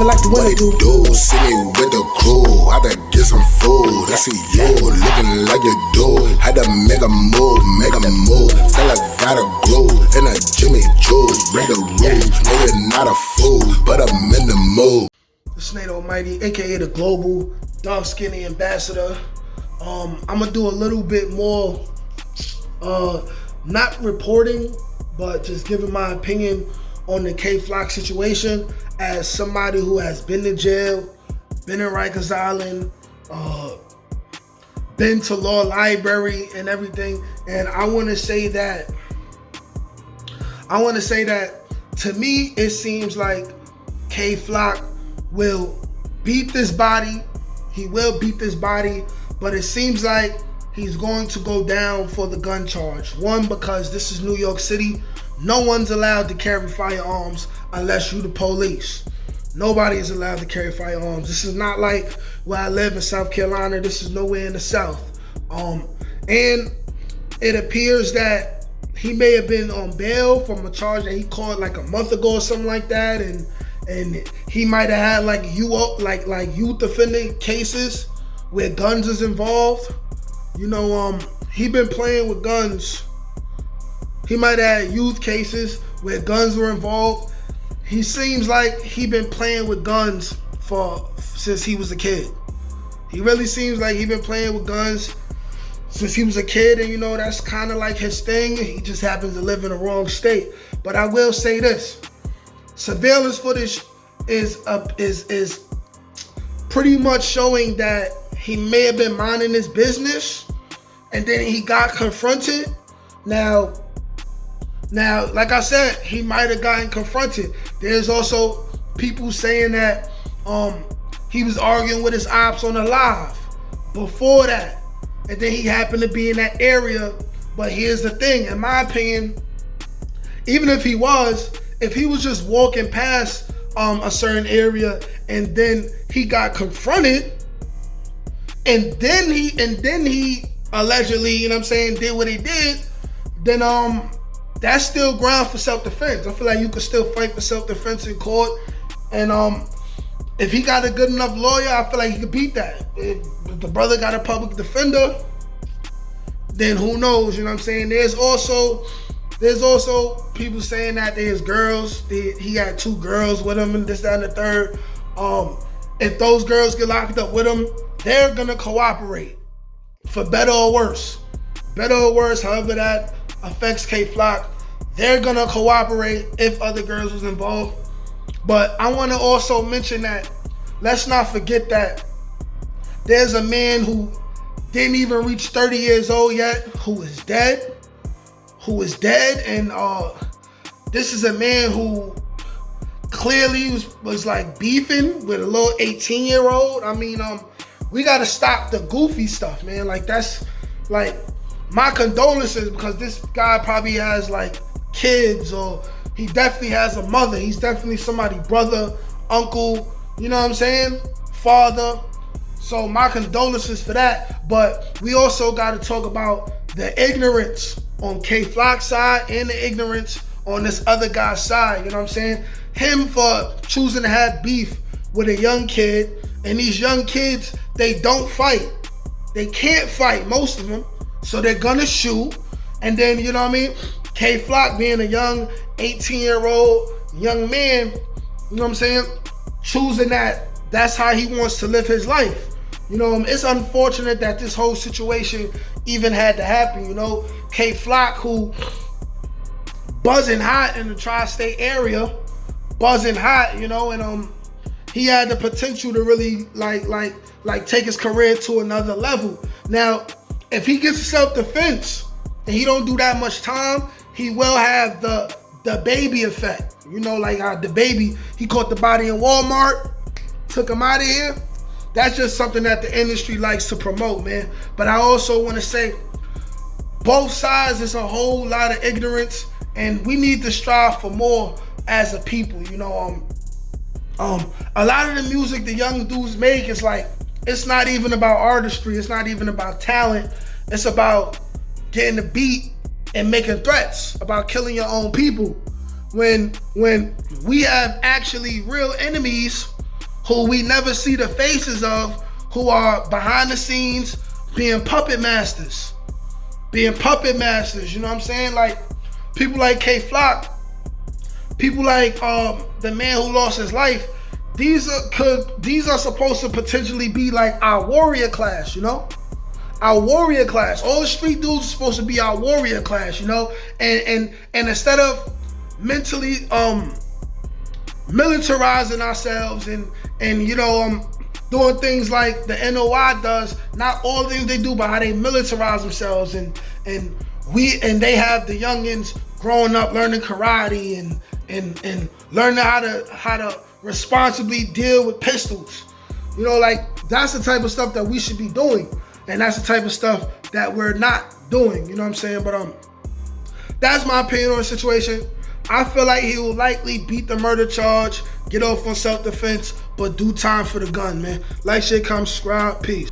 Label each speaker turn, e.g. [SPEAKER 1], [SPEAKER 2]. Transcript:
[SPEAKER 1] living like the winter do.
[SPEAKER 2] See me with the crew, had to get some food. I see you looking like you do. Had to make a move. Still I gotta grow in a Jimmy Choo. Break the rules, no you're not a fool, but I'm in the mood.
[SPEAKER 1] This Nate Almighty, aka the Global Dark Skinny Ambassador. I'm gonna do a little bit more, not reporting, but just giving my opinion on the kayflock situation as somebody who has been to jail, been in Rikers Island, been to law library and everything. And I want to say that to me, it seems like kayflock will beat this body. He will beat this body, but it seems like he's going to go down for the gun charge. One, because this is New York City. No one's allowed to carry firearms unless you're the police. Nobody is allowed to carry firearms. This is not like where I live in South Carolina. This is nowhere in the South. And it appears that he may have been on bail from a charge that he caught like a month ago or something like that, and he might have had like youth offending cases where guns is involved. You know, he been playing with guns. He might have had youth cases where guns were involved. He seems like he been playing with guns since he was a kid. He really seems like he been playing with guns since he was a kid, and you know, that's kind of like his thing. He just happens to live in the wrong state. But I will say this: surveillance footage is pretty much showing that he may have been minding his business, and then he got confronted. Now, like I said, he might have gotten confronted. There's also people saying that he was arguing with his ops on the live before that, and then he happened to be in that area. But here's the thing, in my opinion, even if he was just walking past a certain area and then he got confronted, and then he allegedly, you know what I'm saying, did what he did, then that's still ground for self-defense. I feel like you could still fight for self-defense in court. And if he got a good enough lawyer, I feel like he could beat that. If the brother got a public defender, then who knows, you know what I'm saying? There's also people saying that there's girls. He had 2 girls with him and this, that, and the third. If those girls get locked up with him, they're gonna cooperate, for better or worse. Better or worse, however that affects kayflock, they're gonna cooperate if other girls was involved. But I want to also mention that let's not forget that there's a man who didn't even reach 30 years old yet who is dead, and this is a man who clearly was like beefing with a little 18-year-old. I mean, we gotta stop the goofy stuff, man. Like, that's like, my condolences, because this guy probably has like kids, or he definitely has a mother. He's definitely somebody's brother, uncle, you know what I'm saying? Father. So my condolences for that. But we also got to talk about the ignorance on kayflock's side and the ignorance on this other guy's side. You know what I'm saying? Him for choosing to have beef with a young kid, and these young kids, they don't fight. They can't fight, most of them. So they're gonna shoot, and then, you know what I mean? Kayflock, being a young 18-year-old young man, you know what I'm saying? Choosing that's how he wants to live his life. You know, it's unfortunate that this whole situation even had to happen. You know, kayflock, who buzzing hot in the tri-state area, buzzing hot, you know, and he had the potential to really like take his career to another level. Now, if he gets self-defense and he don't do that much time, he will have the baby effect. You know, like the baby, he caught the body in Walmart, took him out of here. That's just something that the industry likes to promote, man. But I also want to say, both sides, is a whole lot of ignorance, and we need to strive for more as a people. You know, a lot of the music the young dudes make is like, it's not even about artistry. It's not even about talent. It's about getting the beat and making threats about killing your own people. When we have actually real enemies who we never see the faces of, who are behind the scenes being puppet masters. You know what I'm saying? Like people like Kayflock, people like the man who lost his life. These are supposed to potentially be like our warrior class, you know? Our warrior class. All the street dudes are supposed to be our warrior class, you know? And instead of mentally militarizing ourselves and you know doing things like the NOI does, not all the things they do, but how they militarize themselves and they have the youngins growing up learning karate and learning how to responsibly deal with pistols. You know, like that's the type of stuff that we should be doing. And that's the type of stuff that we're not doing. You know what I'm saying? But that's my opinion on the situation. I feel like he will likely beat the murder charge, get off on self-defense, but do time for the gun, man. Like, share, comment, subscribe, peace.